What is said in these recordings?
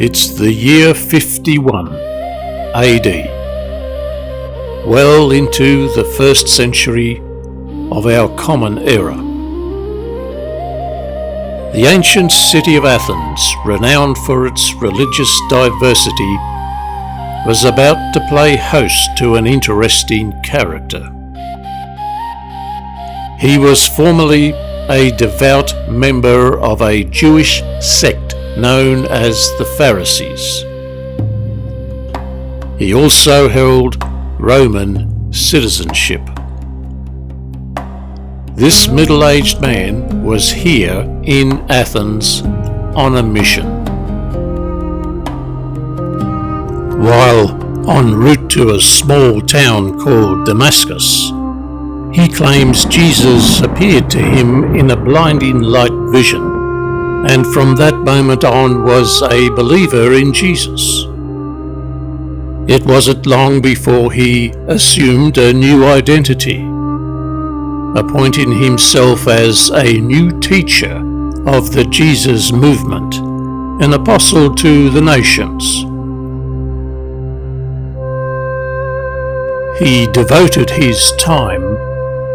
It's the year 51 AD, well into the 1st century of our common era. The ancient city of Athens, renowned for its religious diversity, was about to play host to an interesting character. He was formerly a devout member of a Jewish sect known as the Pharisees. He also held Roman citizenship. This middle-aged man was here in Athens on a mission. While en route to a small town called Damascus, he claims Jesus appeared to him in a blinding light vision, and from that moment on was a believer in Jesus. It wasn't long before he assumed a new identity, appointing himself as a new teacher of the Jesus movement, an apostle to the nations. He devoted his time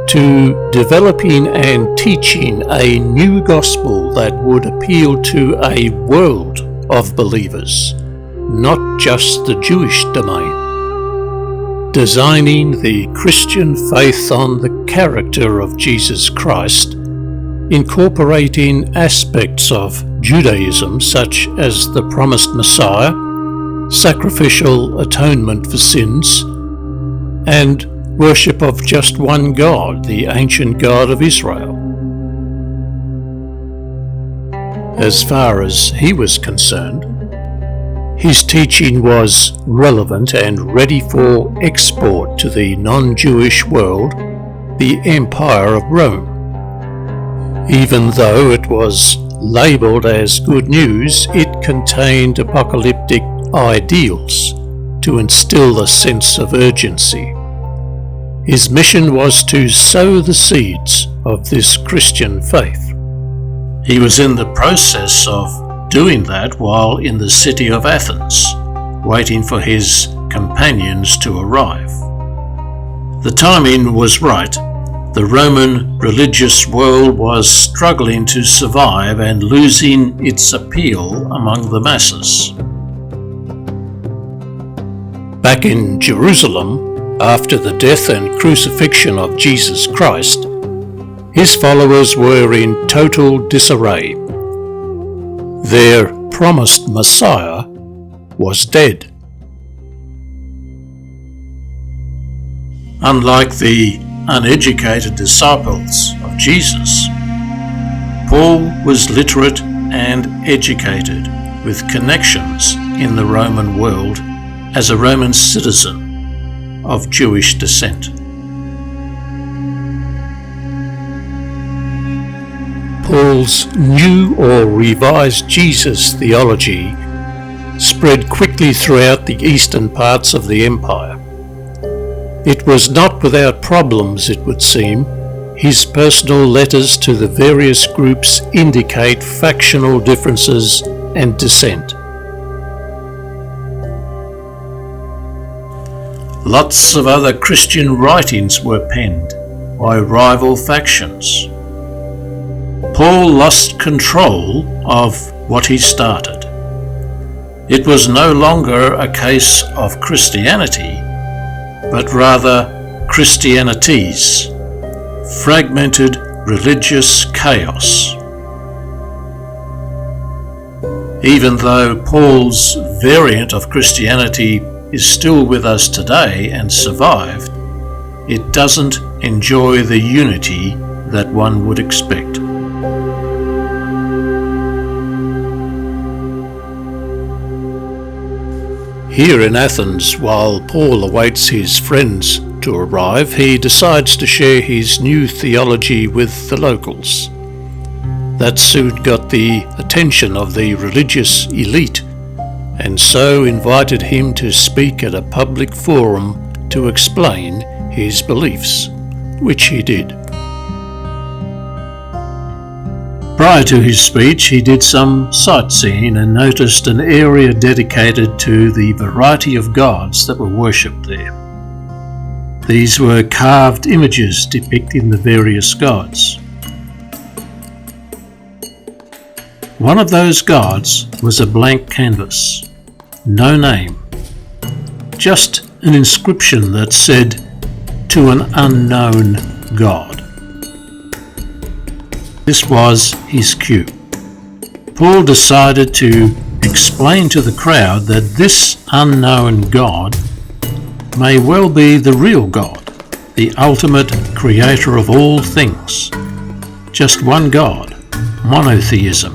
to developing and teaching a new gospel that would appeal to a world of believers, not just the Jewish domain. Designing the Christian faith on the character of Jesus Christ, incorporating aspects of Judaism such as the promised Messiah, sacrificial atonement for sins, and worship of just one God, the ancient God of Israel. As far as he was concerned, his teaching was relevant and ready for export to the non-Jewish world, the Empire of Rome. Even though it was labelled as good news, it contained apocalyptic ideals to instill a sense of urgency. His mission was to sow the seeds of this Christian faith. He was in the process of doing that while in the city of Athens, waiting for his companions to arrive. The timing was right. The Roman religious world was struggling to survive and losing its appeal among the masses. Back in Jerusalem, after the death and crucifixion of Jesus Christ, his followers were in total disarray. Their promised Messiah was dead. Unlike the uneducated disciples of Jesus, Paul was literate and educated with connections in the Roman world as a Roman citizen of Jewish descent. Paul's new or revised Jesus theology spread quickly throughout the eastern parts of the empire. It was not without problems, it would seem. His personal letters to the various groups indicate factional differences and dissent. Lots of other Christian writings were penned by rival factions. Paul lost control of what he started. It was no longer a case of Christianity, but rather Christianities, fragmented religious chaos. Even though Paul's variant of Christianity is still with us today and survived, it doesn't enjoy the unity that one would expect. Here in Athens, while Paul awaits his friends to arrive, he decides to share his new theology with the locals. That soon got the attention of the religious elite, and so invited him to speak at a public forum to explain his beliefs, which he did. Prior to his speech, he did some sightseeing and noticed an area dedicated to the variety of gods that were worshipped there. These were carved images depicting the various gods. One of those gods was a blank canvas, no name, just an inscription that said, "To an unknown God." This was his cue. Paul decided to explain to the crowd that this unknown God may well be the real God, the ultimate creator of all things. Just one God, monotheism.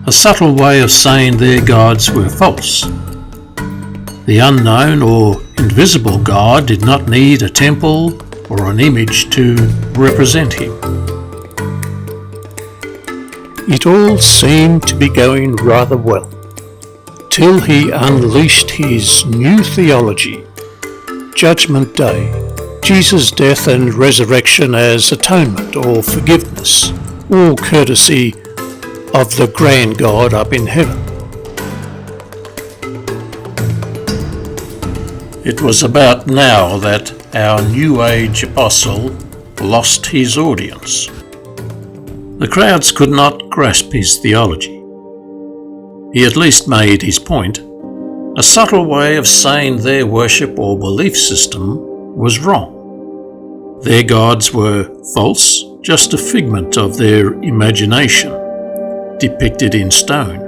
A subtle way of saying their gods were false. The unknown or invisible God did not need a temple or an image to represent him. It all seemed to be going rather well, till he unleashed his new theology, Judgment Day, Jesus' death and resurrection as atonement or forgiveness, all courtesy of the grand God up in heaven. It was about now that our New Age apostle lost his audience. The crowds could not grasp his theology. He at least made his point. A subtle way of saying their worship or belief system was wrong. Their gods were false, just a figment of their imagination, depicted in stone,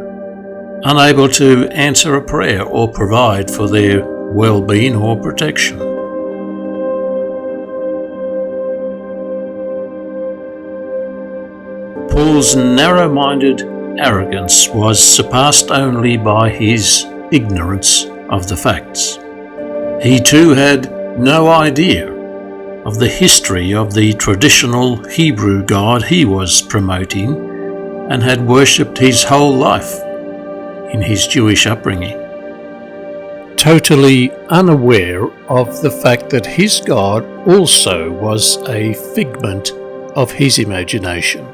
unable to answer a prayer or provide for their well-being or protection. Paul's narrow-minded arrogance was surpassed only by his ignorance of the facts. He too had no idea of the history of the traditional Hebrew God he was promoting and had worshipped his whole life in his Jewish upbringing. Totally unaware of the fact that his God also was a figment of his imagination.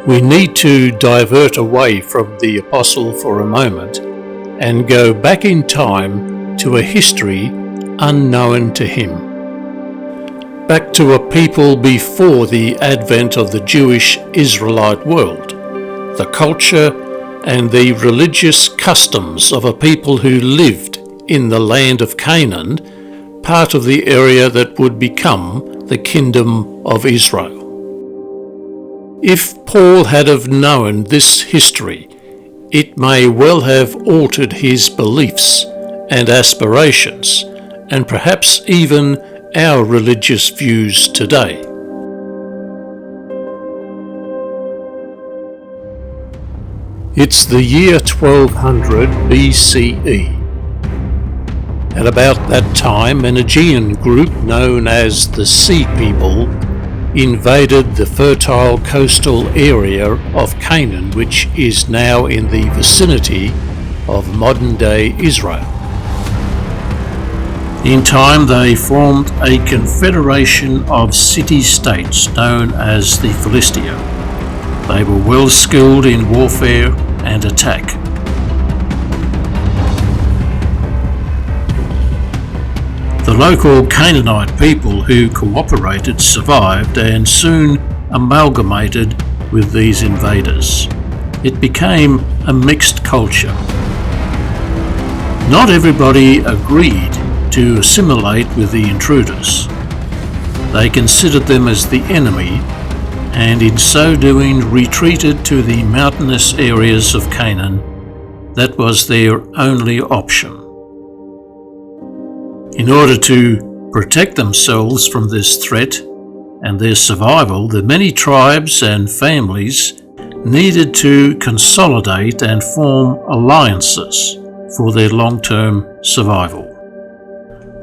We need to divert away from the apostle for a moment and go back in time to a history unknown to him. Back to a people before the advent of the Jewish Israelite world, the culture and the religious customs of a people who lived in the land of Canaan, part of the area that would become the Kingdom of Israel. If Paul had have known this history, it may well have altered his beliefs and aspirations, and perhaps even our religious views today. It's the year 1200 BCE. At about that time, an Aegean group known as the Sea People invaded the fertile coastal area of Canaan, which is now in the vicinity of modern-day Israel. In time, they formed a confederation of city-states known as the Philistia. They were well skilled in warfare and attack. The local Canaanite people who cooperated survived and soon amalgamated with these invaders. It became a mixed culture. Not everybody agreed to assimilate with the intruders. They considered them as the enemy, and in so doing retreated to the mountainous areas of Canaan. That was their only option. In order to protect themselves from this threat and their survival, the many tribes and families needed to consolidate and form alliances for their long-term survival.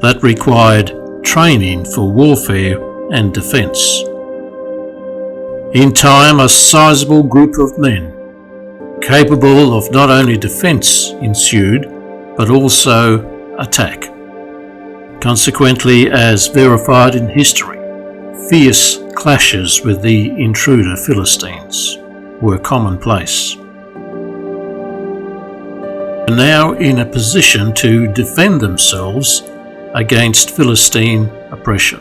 That required training for warfare and defense. In time, a sizable group of men, capable of not only defense, ensued, but also attack. Consequently, as verified in history, fierce clashes with the intruder Philistines were commonplace. They were now in a position to defend themselves against Philistine oppression.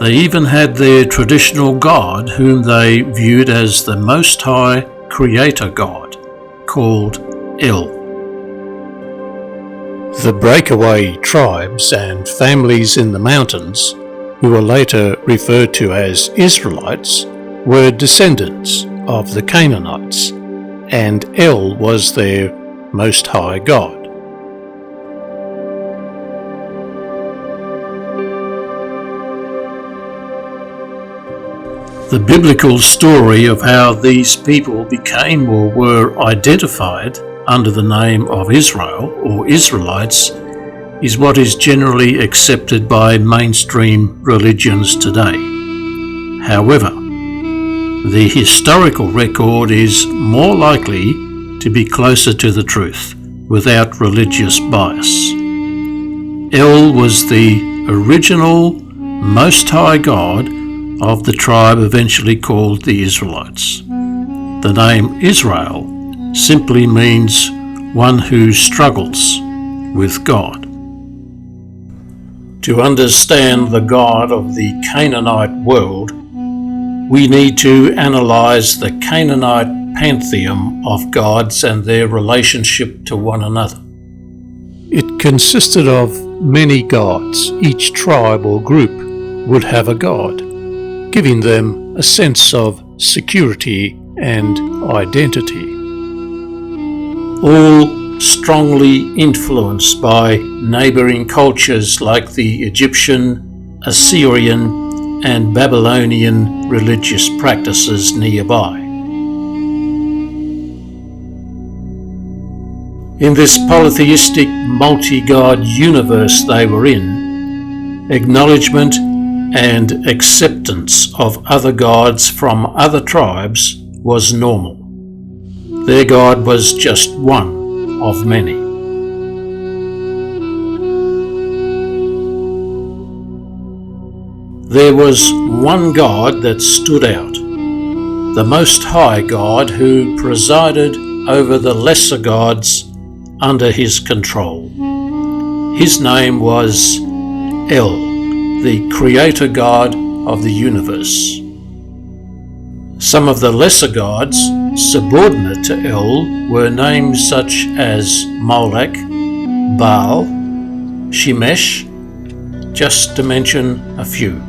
They even had their traditional god, whom they viewed as the Most High Creator God, called El. The breakaway tribes and families in the mountains, who were later referred to as Israelites, were descendants of the Canaanites, and El was their Most High God. The biblical story of how these people became or were identified under the name of Israel or Israelites is what is generally accepted by mainstream religions today. However, the historical record is more likely to be closer to the truth without religious bias. El was the original Most High God of the tribe eventually called the Israelites. The name Israel simply means one who struggles with God. To understand the God of the Canaanite world, we need to analyze the Canaanite pantheon of gods and their relationship to one another. It consisted of many gods. Each tribe or group would have a god, giving them a sense of security and identity. All strongly influenced by neighboring cultures like the Egyptian, Assyrian, and Babylonian religious practices nearby. In this polytheistic multi-god universe they were in, acknowledgement and acceptance of other gods from other tribes was normal. Their God was just one of many. There was one God that stood out, the Most High God who presided over the lesser gods under his control. His name was El, the Creator God of the universe. Some of the lesser gods subordinate to El were names such as Molech, Baal, Shemesh, just to mention a few.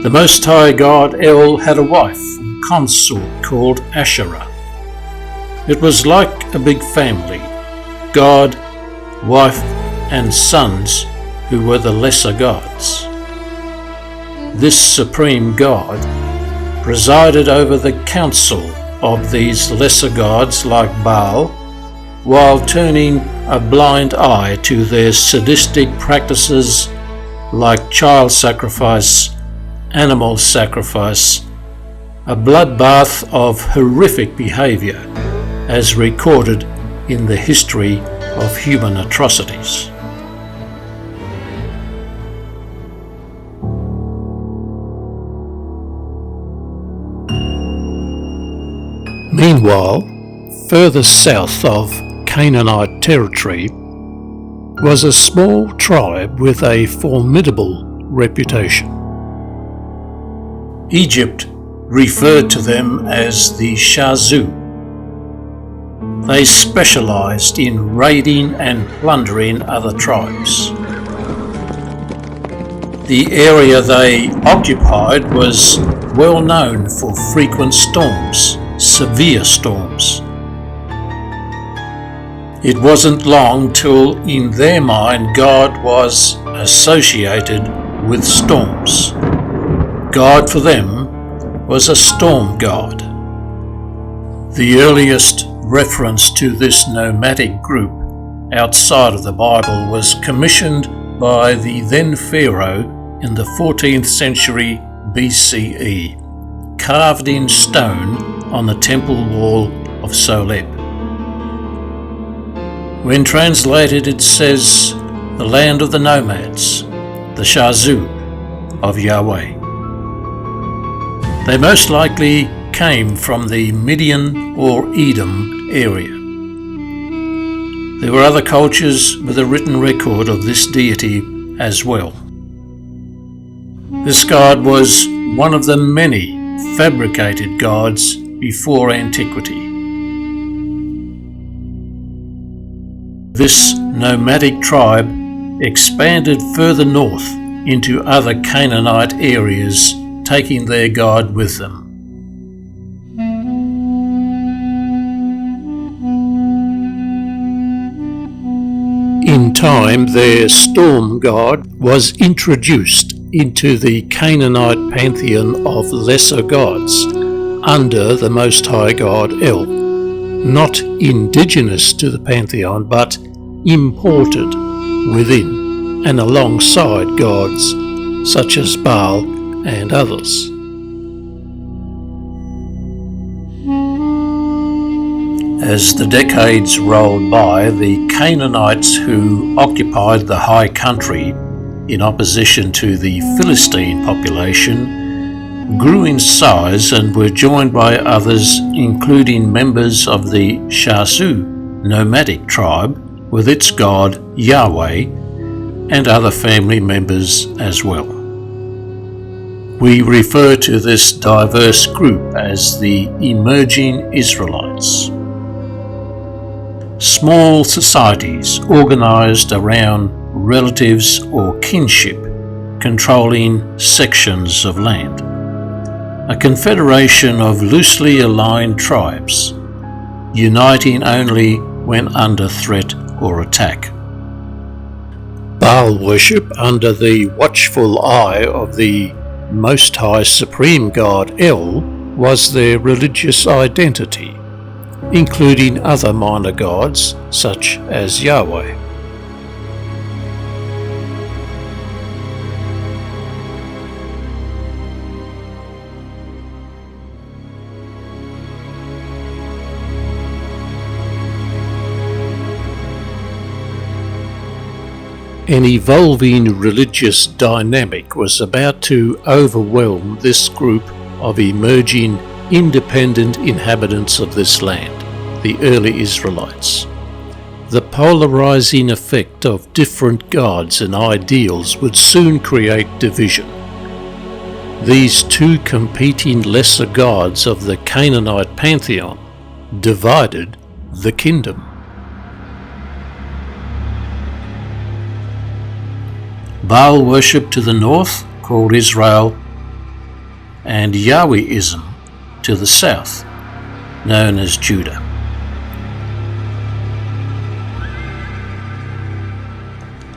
The Most High God El had a wife and consort called Asherah. It was like a big family: God, wife, and sons who were the lesser gods. This supreme god presided over the council of these lesser gods like Baal, while turning a blind eye to their sadistic practices like child sacrifice, animal sacrifice, a bloodbath of horrific behaviour as recorded in the history of human atrocities. Meanwhile, further south of Canaanite territory was a small tribe with a formidable reputation. Egypt referred to them as the Shazu. They specialized in raiding and plundering other tribes. The area they occupied was well known for frequent storms, severe storms. It wasn't long till in their mind God was associated with storms. God for them was a storm god. The earliest reference to this nomadic group outside of the Bible was commissioned by the then Pharaoh in the 14th century BCE, carved in stone on the temple wall of Soleb. When translated, it says, the land of the nomads, the Shazu of Yahweh. They most likely came from the Midian or Edom area. There were other cultures with a written record of this deity as well. This god was one of the many fabricated gods before antiquity. This nomadic tribe expanded further north into other Canaanite areas, taking their god with them. In time, their storm god was introduced into the Canaanite pantheon of lesser gods under the Most High God El, not indigenous to the pantheon but imported within and alongside gods such as Baal and others. As the decades rolled by, the Canaanites who occupied the high country in opposition to the Philistine population grew in size and were joined by others, including members of the Shazu nomadic tribe with its god Yahweh and other family members as well. We refer to this diverse group as the emerging Israelites. Small societies organized around relatives or kinship controlling sections of land. A confederation of loosely aligned tribes, uniting only when under threat or attack. Baal worship under the watchful eye of the Most High Supreme God El was their religious identity, including other minor gods such as Yahweh. An evolving religious dynamic was about to overwhelm this group of emerging independent inhabitants of this land, the early Israelites. The polarizing effect of different gods and ideals would soon create division. These two competing lesser gods of the Canaanite pantheon divided the kingdom. Baal worship to the north, called Israel, and Yahwehism to the south, known as Judah.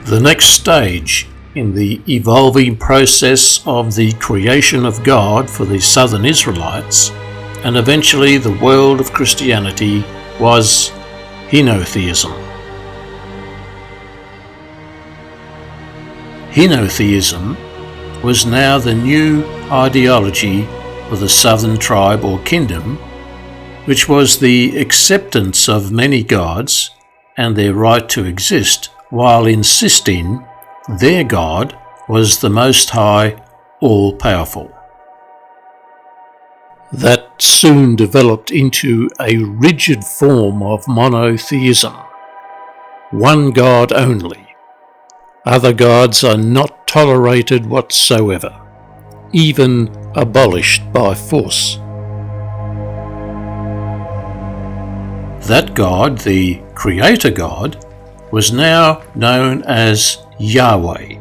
The next stage in the evolving process of the creation of God for the southern Israelites, and eventually the world of Christianity, was Henotheism. Henotheism was now the new ideology for the southern tribe or kingdom, which was the acceptance of many gods and their right to exist, while insisting their God was the Most High, all-powerful. That soon developed into a rigid form of monotheism. One God only. Other gods are not tolerated whatsoever, even abolished by force. That God, the Creator God, was now known as Yahweh,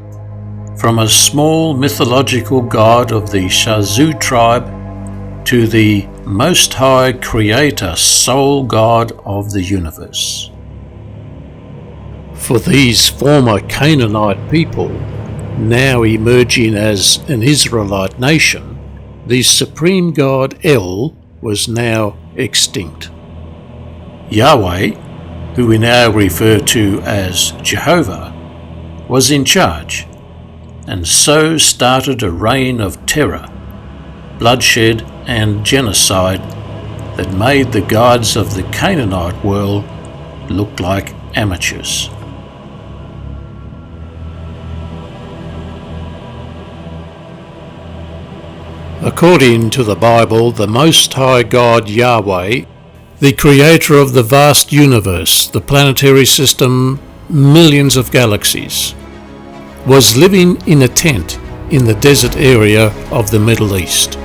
from a small mythological god of the Shazu tribe to the Most High Creator, sole God of the universe. For these former Canaanite people, now emerging as an Israelite nation, the supreme god El was now extinct. Yahweh, who we now refer to as Jehovah, was in charge, and so started a reign of terror, bloodshed and genocide that made the gods of the Canaanite world look like amateurs. According to the Bible, the Most High God Yahweh, the creator of the vast universe, the planetary system, millions of galaxies, was living in a tent in the desert area of the Middle East.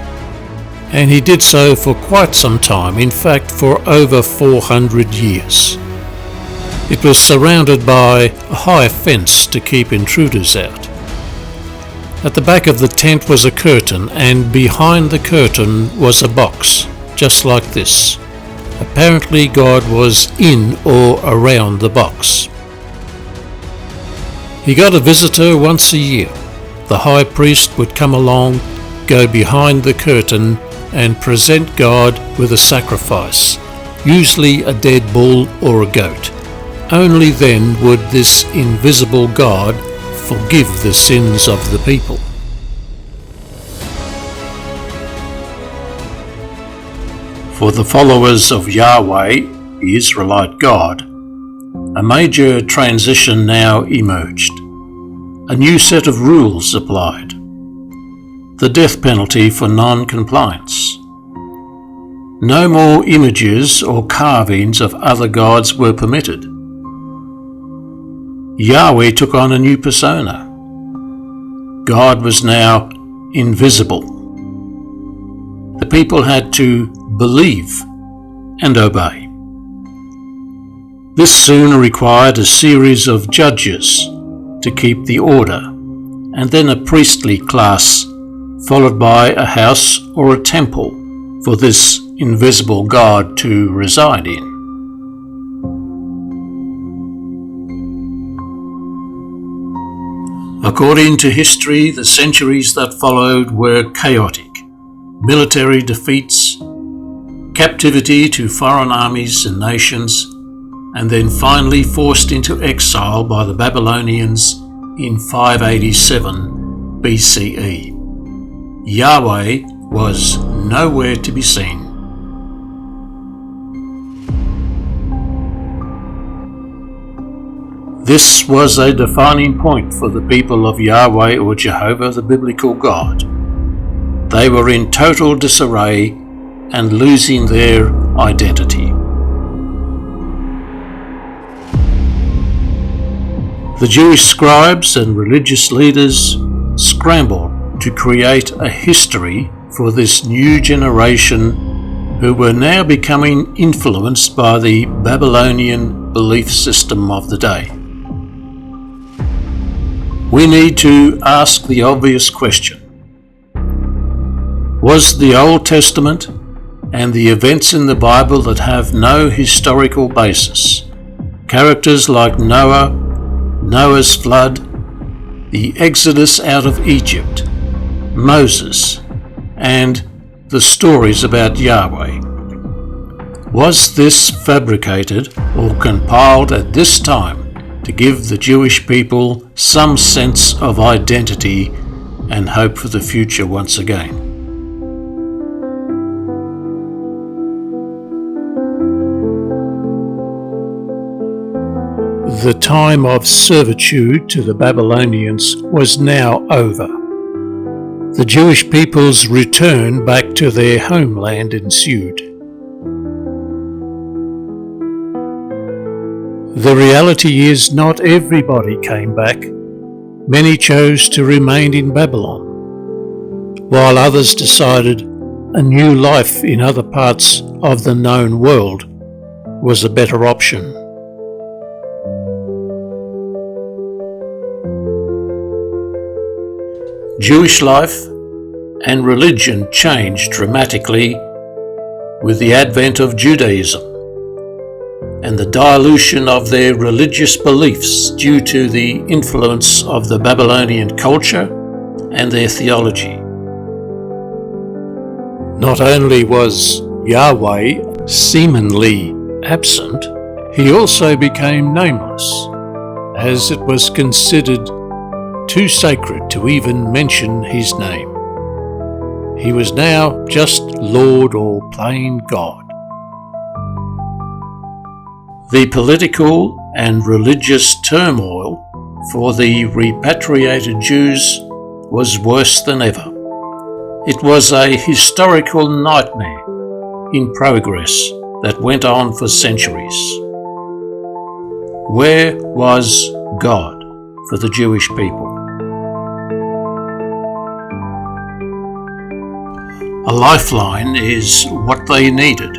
And he did so for quite some time, in fact for over 400 years. It was surrounded by a high fence to keep intruders out. At the back of the tent was a curtain, and behind the curtain was a box, just like this. Apparently God was in or around the box. He got a visitor once a year. The high priest would come along, go behind the curtain, and present God with a sacrifice, usually a dead bull or a goat. Only then would this invisible God forgive the sins of the people. For the followers of Yahweh, the Israelite God, a major transition now emerged. A new set of rules applied. The death penalty for non-compliance. No more images or carvings of other gods were permitted. Yahweh took on a new persona. God was now invisible. The people had to believe and obey. This soon required a series of judges to keep the order, and then a priestly class, followed by a house or a temple for this invisible God to reside in. According to history, the centuries that followed were chaotic. Military defeats, captivity to foreign armies and nations, and then finally forced into exile by the Babylonians in 587 BCE. Yahweh was nowhere to be seen. This was a defining point for the people of Yahweh or Jehovah, the biblical God. They were in total disarray and losing their identity. The Jewish scribes and religious leaders scrambled to create a history for this new generation who were now becoming influenced by the Babylonian belief system of the day. We need to ask the obvious question. Was the Old Testament and the events in the Bible that have no historical basis, characters like Noah, Noah's flood, the Exodus out of Egypt, Moses, and the stories about Yahweh. Was this fabricated or compiled at this time to give the Jewish people some sense of identity and hope for the future once again? The time of servitude to the Babylonians was now over. The Jewish people's return back to their homeland ensued. The reality is not everybody came back. Many chose to remain in Babylon, while others decided a new life in other parts of the known world was a better option. Jewish life and religion changed dramatically with the advent of Judaism and the dilution of their religious beliefs due to the influence of the Babylonian culture and their theology. Not only was Yahweh seemingly absent, he also became nameless, as it was considered too sacred to even mention his name. He was now just Lord or plain God. The political and religious turmoil for the repatriated Jews was worse than ever. It was a historical nightmare in progress that went on for centuries. Where was God for the Jewish people? A lifeline is what they needed,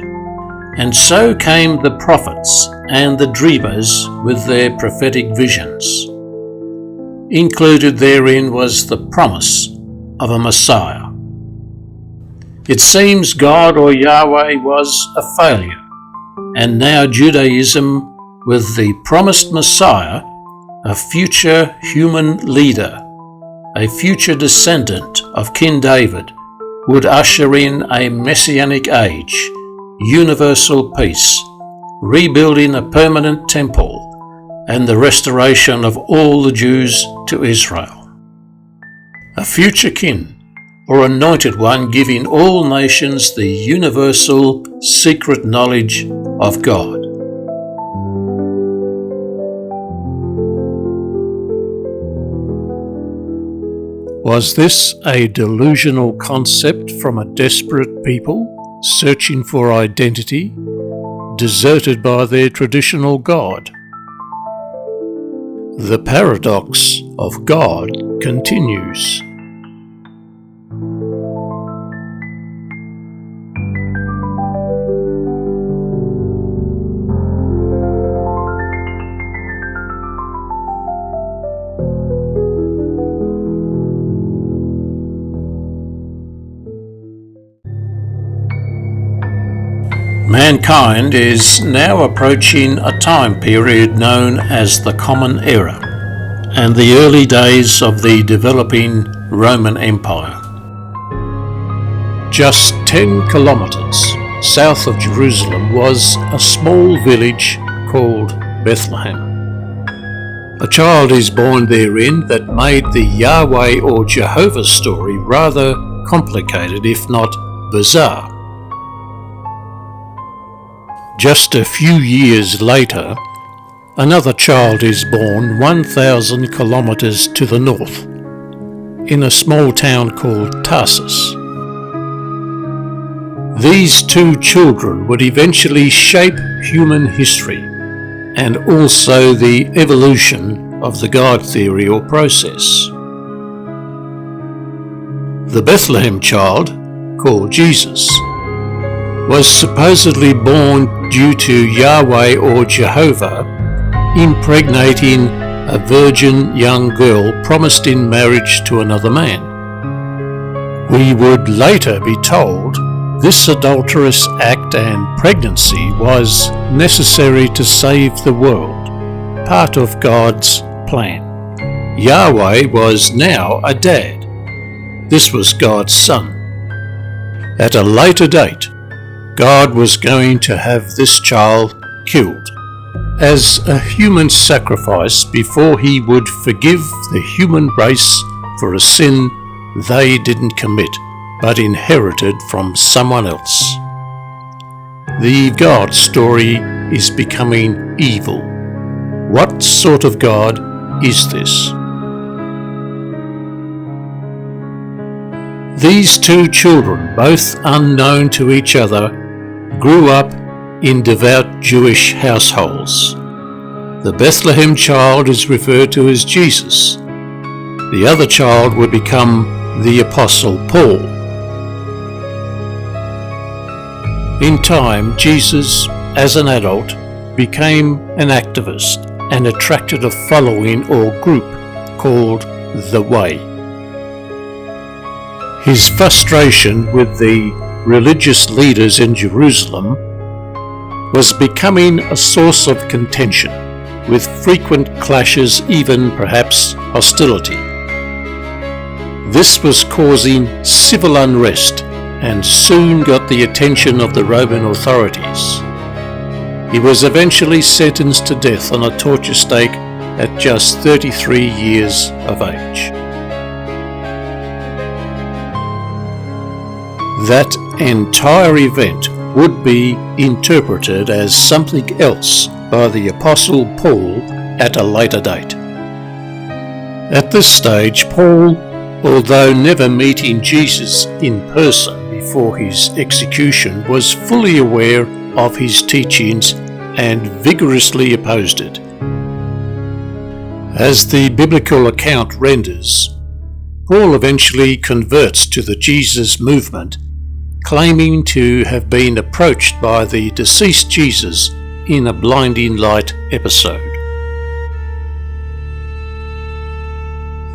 and so came the prophets and the dreamers with their prophetic visions. Included therein was the promise of a Messiah. It seems God or Yahweh was a failure, and now Judaism, with the promised Messiah, a future human leader, a future descendant of King David, would usher in a messianic age, universal peace, rebuilding a permanent temple, and the restoration of all the Jews to Israel. A future king, or anointed one, giving all nations the universal secret knowledge of God. Was this a delusional concept from a desperate people searching for identity, deserted by their traditional God? The paradox of God continues. Mankind is now approaching a time period known as the Common Era and the early days of the developing Roman Empire. Just 10 kilometers south of Jerusalem was a small village called Bethlehem. A child is born therein that made the Yahweh or Jehovah story rather complicated, if not bizarre. Just a few years later, another child is born 1,000 kilometers to the north, in a small town called Tarsus. These two children would eventually shape human history and also the evolution of the God theory or process. The Bethlehem child, called Jesus, was supposedly born due to Yahweh or Jehovah impregnating a virgin young girl promised in marriage to another man. We would later be told this adulterous act and pregnancy was necessary to save the world, part of God's plan. Yahweh was now a dad. This was God's son. At a later date, God was going to have this child killed as a human sacrifice before he would forgive the human race for a sin they didn't commit but inherited from someone else. The God story is becoming evil. What sort of God is this? These two children, both unknown to each other, grew up in devout Jewish households. The Bethlehem child is referred to as Jesus. The other child would become the Apostle Paul. In time, Jesus, as an adult, became an activist and attracted a following or group called the Way. His frustration with the religious leaders in Jerusalem was becoming a source of contention, with frequent clashes, even perhaps hostility. This was causing civil unrest and soon got the attention of the Roman authorities. He was eventually sentenced to death on a torture stake at just 33 years of age. That entire event would be interpreted as something else by the Apostle Paul at a later date. At this stage, Paul, although never meeting Jesus in person before his execution, was fully aware of his teachings and vigorously opposed it. As the biblical account renders, Paul eventually converts to the Jesus movement, claiming to have been approached by the deceased Jesus in a blinding light episode.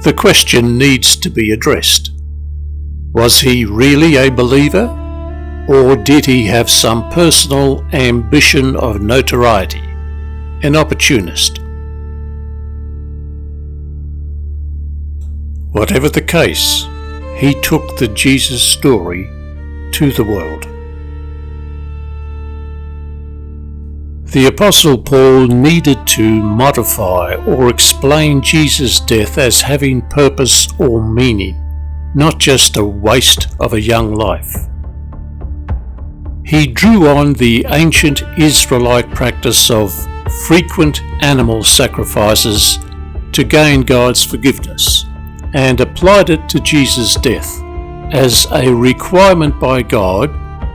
The question needs to be addressed. Was he really a believer, or did he have some personal ambition of notoriety, an opportunist? Whatever the case, he took the Jesus story to the world. The Apostle Paul needed to modify or explain Jesus' death as having purpose or meaning, not just a waste of a young life. He drew on the ancient Israelite practice of frequent animal sacrifices to gain God's forgiveness, and applied it to Jesus' death as a requirement by God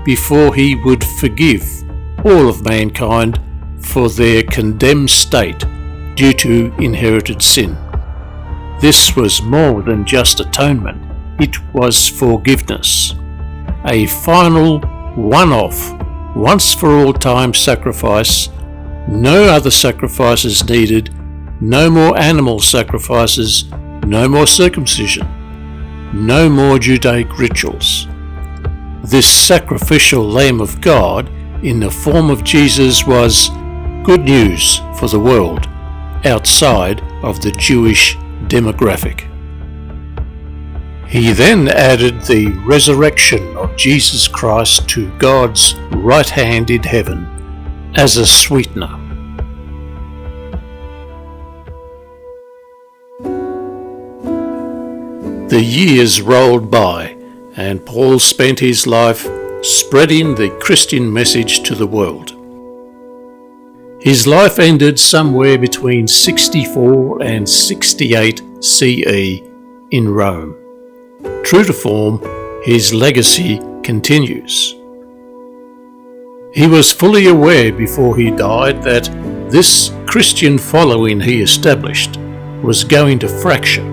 before he would forgive all of mankind for their condemned state due to inherited sin. This was more than just atonement, it was forgiveness. A final, one-off, once-for-all-time sacrifice, no other sacrifices needed, no more animal sacrifices, no more circumcision, no more Judaic rituals. This sacrificial Lamb of God in the form of Jesus was good news for the world outside of the Jewish demographic. He then added the resurrection of Jesus Christ to God's right hand in heaven as a sweetener. The years rolled by, and Paul spent his life spreading the Christian message to the world. His life ended somewhere between 64 and 68 CE in Rome. True to form, his legacy continues. He was fully aware before he died that this Christian following he established was going to fracture.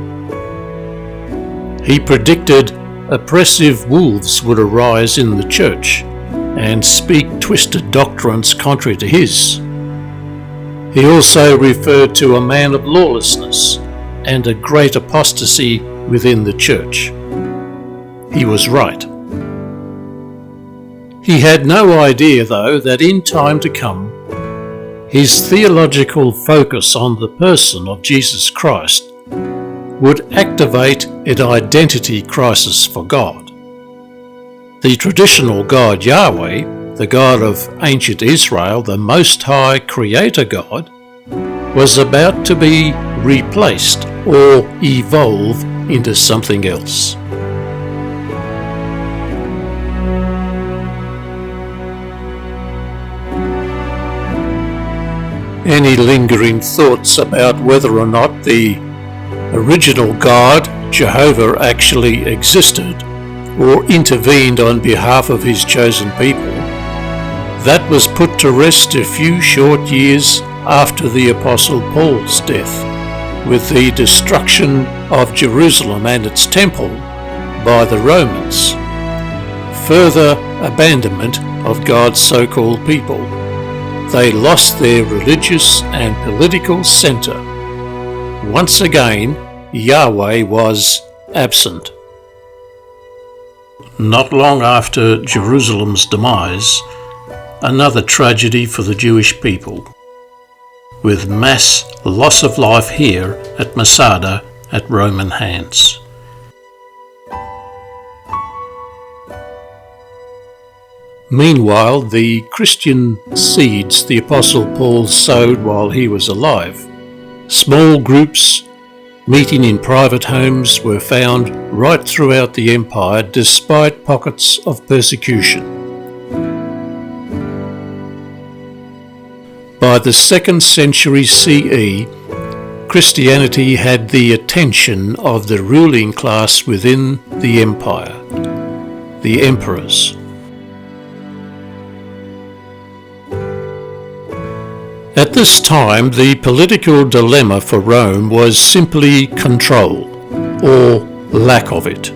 He predicted oppressive wolves would arise in the church and speak twisted doctrines contrary to his. He also referred to a man of lawlessness and a great apostasy within the church. He was right. He had no idea, though, that in time to come, his theological focus on the person of Jesus Christ would activate an identity crisis for God. The traditional God Yahweh, the God of ancient Israel, the Most High Creator God, was about to be replaced or evolve into something else. Any lingering thoughts about whether or not the original God, Jehovah, actually existed or intervened on behalf of his chosen people, that was put to rest a few short years after the Apostle Paul's death, with the destruction of Jerusalem and its temple by the Romans, further abandonment of God's so-called people. They lost their religious and political center. Once again, Yahweh was absent. Not long after Jerusalem's demise, another tragedy for the Jewish people, with mass loss of life here at Masada at Roman hands. Meanwhile, the Christian seeds the Apostle Paul sowed while he was alive, small groups meeting in private homes, were found right throughout the empire despite pockets of persecution. By the 2nd century CE, Christianity had the attention of the ruling class within the empire, the emperors. At this time, the political dilemma for Rome was simply control, or lack of it.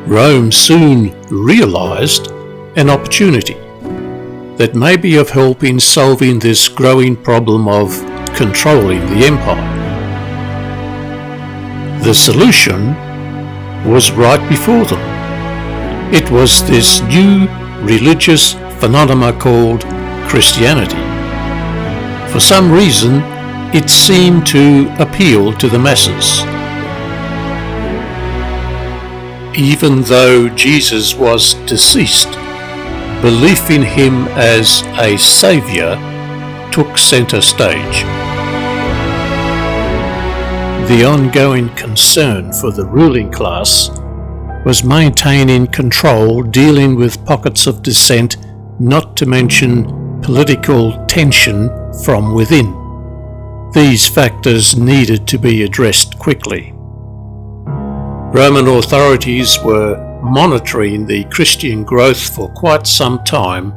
Rome soon realized an opportunity that may be of help in solving this growing problem of controlling the empire. The solution was right before them. It was this new religious phenomenon called Christianity. For some reason, it seemed to appeal to the masses. Even though Jesus was deceased, belief in him as a saviour took centre stage. The ongoing concern for the ruling class was maintaining control, dealing with pockets of dissent, not to mention political tension from within. These factors needed to be addressed quickly. Roman authorities were monitoring the Christian growth for quite some time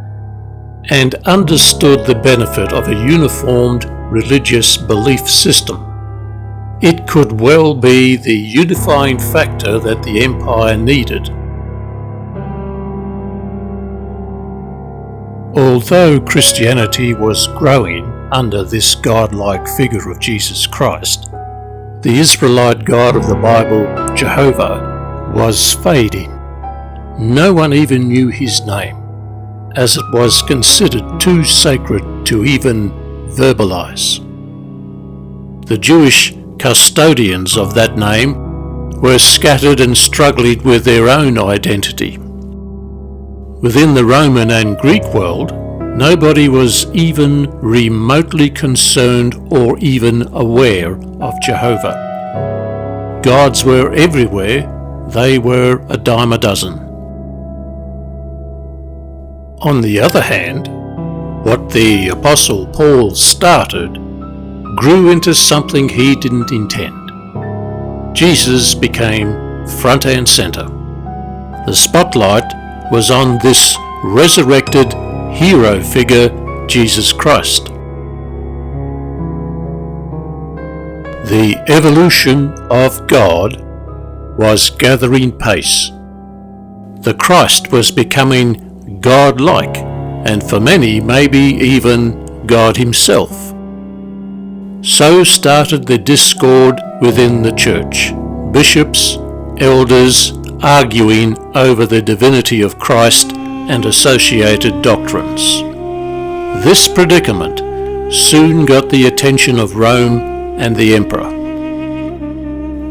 and understood the benefit of a uniformed religious belief system. It could well be the unifying factor that the empire needed. Although Christianity was growing under this godlike figure of Jesus Christ, the Israelite God of the Bible, Jehovah, was fading. No one even knew his name, as it was considered too sacred to even verbalize. The Jewish custodians of that name were scattered and struggling with their own identity. Within the Roman and Greek world, nobody was even remotely concerned or even aware of Jehovah. Gods were everywhere, they were a dime a dozen. On the other hand, what the Apostle Paul started grew into something he didn't intend. Jesus became front and center. The spotlight was on this resurrected hero figure, Jesus Christ. The evolution of God was gathering pace. The Christ was becoming God-like, and for many, maybe even God himself. So started the discord within the church. Bishops, elders, arguing over the divinity of Christ and associated doctrines. This predicament soon got the attention of Rome and the emperor.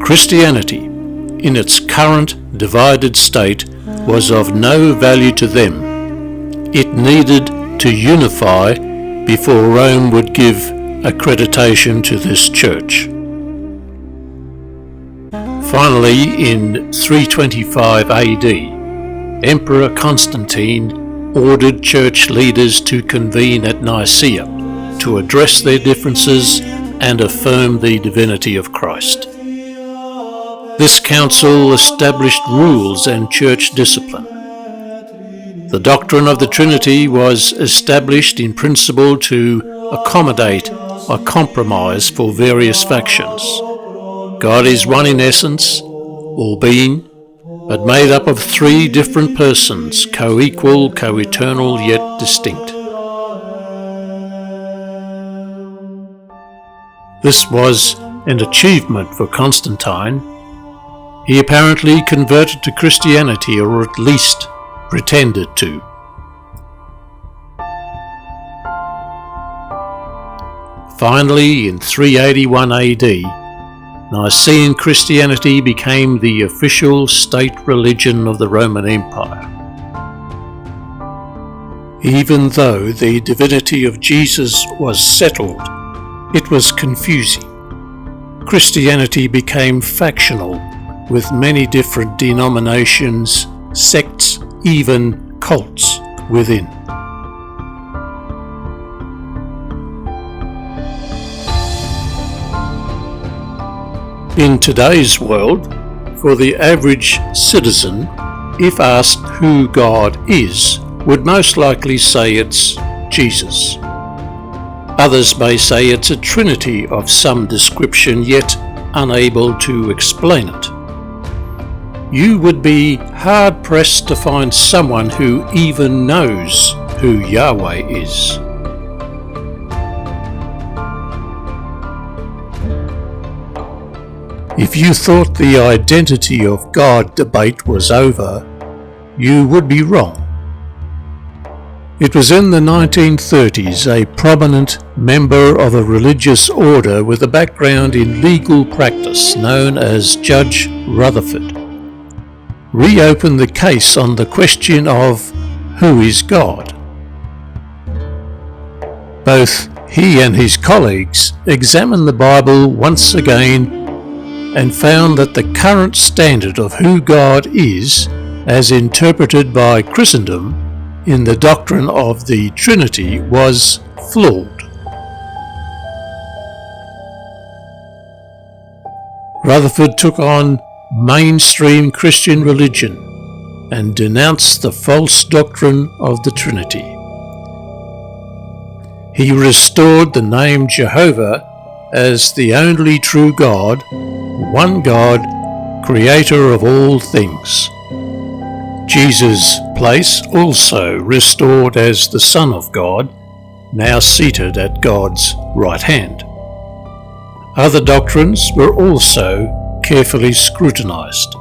Christianity, in its current divided state, was of no value to them. It needed to unify before Rome would give accreditation to this church. Finally, in 325 AD, Emperor Constantine ordered church leaders to convene at Nicaea to address their differences and affirm the divinity of Christ. This council established rules and church discipline. The doctrine of the Trinity was established in principle to accommodate a compromise for various factions. God is one in essence, all being, but made up of three different persons, co-equal, co-eternal, yet distinct. This was an achievement for Constantine. He apparently converted to Christianity, or at least pretended to. Finally, in 381 AD, Nicene Christianity became the official state religion of the Roman Empire. Even though the divinity of Jesus was settled, it was confusing. Christianity became factional, with many different denominations, sects, even cults within. In today's world, for the average citizen, if asked who God is, would most likely say it's Jesus. Others may say it's a trinity of some description, yet unable to explain it. You would be hard-pressed to find someone who even knows who Yahweh is. If you thought the identity of God debate was over, you would be wrong. It was in the 1930s a prominent member of a religious order with a background in legal practice known as Judge Rutherford reopened the case on the question of who is God. Both he and his colleagues examined the Bible once again and found that the current standard of who God is, as interpreted by Christendom in the doctrine of the Trinity, was flawed. Rutherford took on mainstream Christian religion and denounced the false doctrine of the Trinity. He restored the name Jehovah as the only true God, one God, creator of all things. Jesus' place also restored as the Son of God, now seated at God's right hand. Other doctrines were also carefully scrutinized.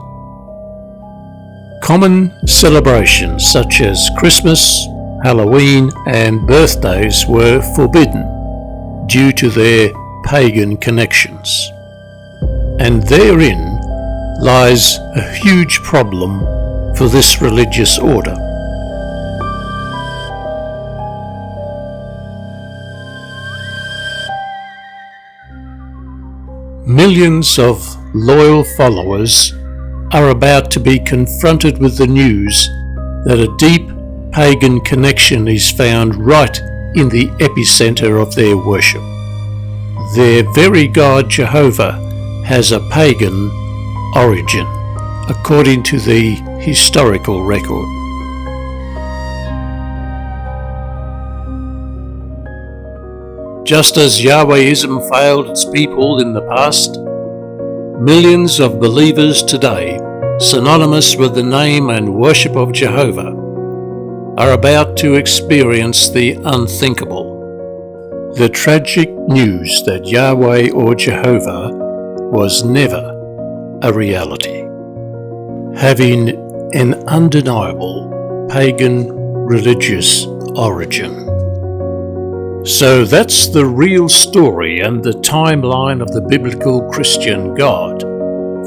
Common celebrations such as Christmas, Halloween, and birthdays were forbidden due to their pagan connections. And therein lies a huge problem for this religious order. Millions of loyal followers are about to be confronted with the news that a deep pagan connection is found right in the epicenter of their worship. Their very God Jehovah has a pagan origin, according to the historical record. Just as Yahwehism failed its people in the past, millions of believers today, synonymous with the name and worship of Jehovah, are about to experience the unthinkable. The tragic news that Yahweh or Jehovah was never a reality, having an undeniable pagan religious origin. So that's the real story and the timeline of the biblical Christian God.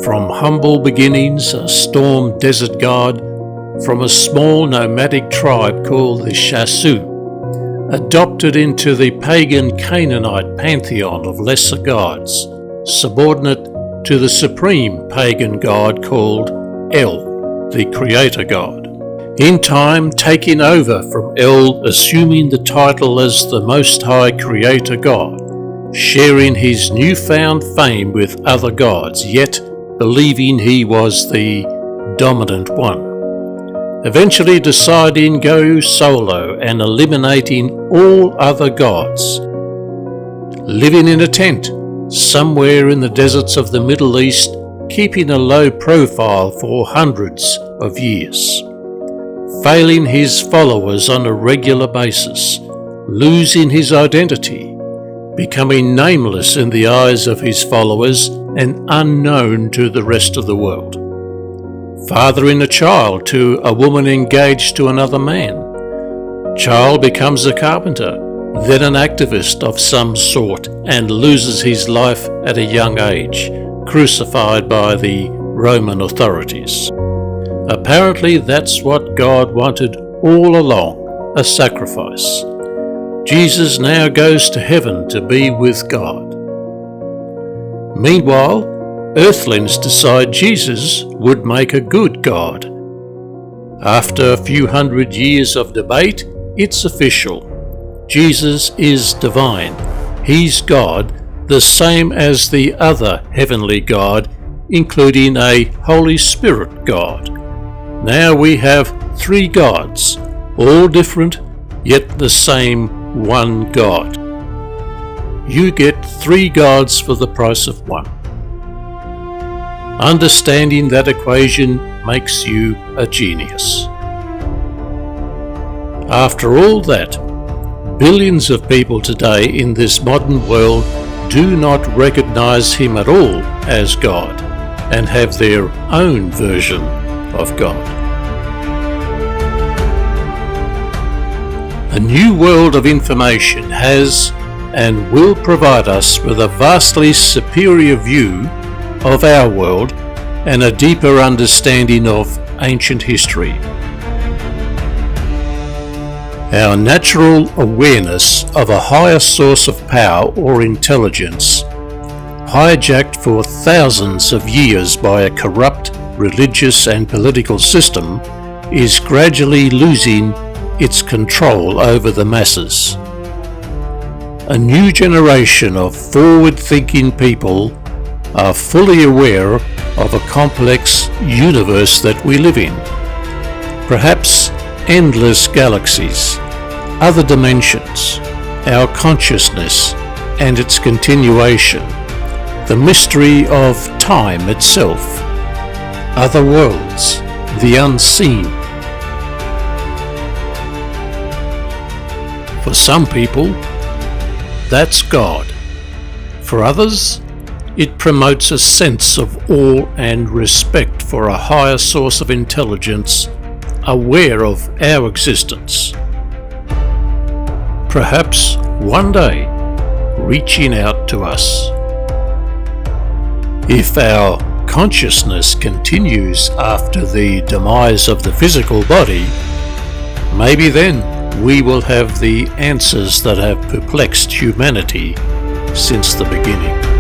From humble beginnings, a storm desert god, from a small nomadic tribe called the Shasu, adopted into the pagan Canaanite pantheon of lesser gods, subordinate to the supreme pagan god called El, the creator god. In time, taking over from El, assuming the title as the Most High Creator God, sharing his newfound fame with other gods, yet believing he was the dominant one. Eventually deciding go solo and eliminating all other gods. Living in a tent somewhere in the deserts of the Middle East, keeping a low profile for hundreds of years. Failing his followers on a regular basis, losing his identity, becoming nameless in the eyes of his followers and unknown to the rest of the world. Fathering a child to a woman engaged to another man. Child becomes a carpenter, then an activist of some sort, and loses his life at a young age, crucified by the Roman authorities. Apparently that's what God wanted all along, a sacrifice. Jesus now goes to heaven to be with God. Meanwhile, earthlings decide Jesus would make a good God. After a few hundred years of debate, it's official. Jesus is divine. He's God, the same as the other heavenly God, including a Holy Spirit God. Now we have three gods, all different, yet the same one God. You get three gods for the price of one. Understanding that equation makes you a genius. After all that, billions of people today in this modern world do not recognize him at all as God and have their own version of God. A new world of information has and will provide us with a vastly superior view of our world and a deeper understanding of ancient history. Our natural awareness of a higher source of power or intelligence, hijacked for thousands of years by a corrupt religious and political system, is gradually losing its control over the masses. A new generation of forward-thinking people are fully aware of a complex universe that we live in. Perhaps endless galaxies, other dimensions, our consciousness and its continuation, the mystery of time itself, other worlds, the unseen. For some people, that's God. For others, it promotes a sense of awe and respect for a higher source of intelligence, aware of our existence. Perhaps one day reaching out to us. If our consciousness continues after the demise of the physical body, maybe then we will have the answers that have perplexed humanity since the beginning.